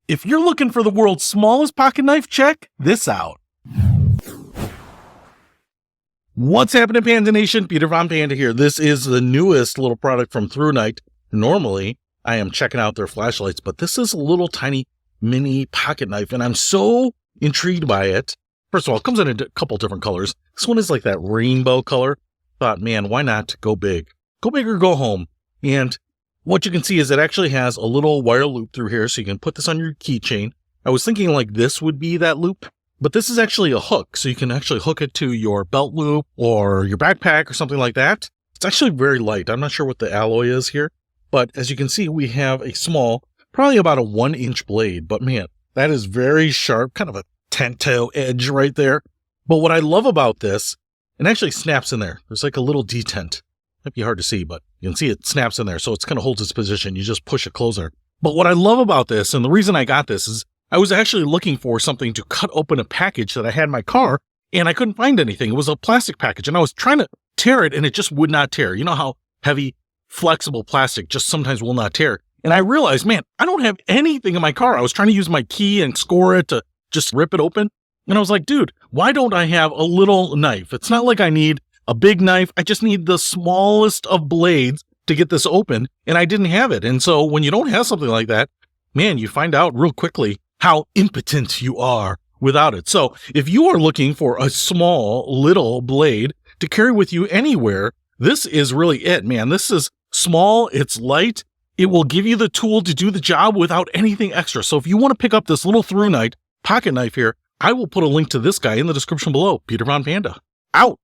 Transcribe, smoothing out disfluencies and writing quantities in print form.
If you're looking for the world's smallest pocket knife, check this out. What's happening, Panda Nation? Peter von Panda here. This is the newest little product from ThruNite. Normally, I am checking out their flashlights, but this is a little tiny mini pocket knife, and I'm so intrigued by it. First of all, it comes in a couple different colors. This one is like that rainbow color. Thought, man, why not go big? Go big or go home. And what you can see is it actually has a little wire loop through here, so you can put this on your keychain. I was thinking like this would be that loop, but this is actually a hook, so you can actually hook it to your belt loop or your backpack or something like that. It's actually very light. I'm not sure what the alloy is here, but as you can see, we have a small, probably about a 1-inch blade, but man, that is very sharp, kind of a tent-tail edge right there. But what I love about this, it actually snaps in there. There's like a little detent. Might be hard to see, but you can see it snaps in there, so it's kind of holds its position. You just push it closer. But what I love about this, and the reason I got this, is I was actually looking for something to cut open a package that I had in my car, and I couldn't find anything. It was a plastic package, and I was trying to tear it, and it just would not tear. You know how heavy, flexible plastic just sometimes will not tear. And I realized, man, I don't have anything in my car. I was trying to use my key and score it to just rip it open. And I was like, dude, why don't I have a little knife? It's not like I need a big knife. I just need the smallest of blades to get this open, and I didn't have it. And so when you don't have something like that, man, you find out real quickly how impotent you are without it. So if you are looking for a small little blade to carry with you anywhere, this is really it, man. This is small, it's light, it will give you the tool to do the job without anything extra. So if you want to pick up this little ThruNite pocket knife here, I will put a link to this guy in the description below. Peter von Panda, out.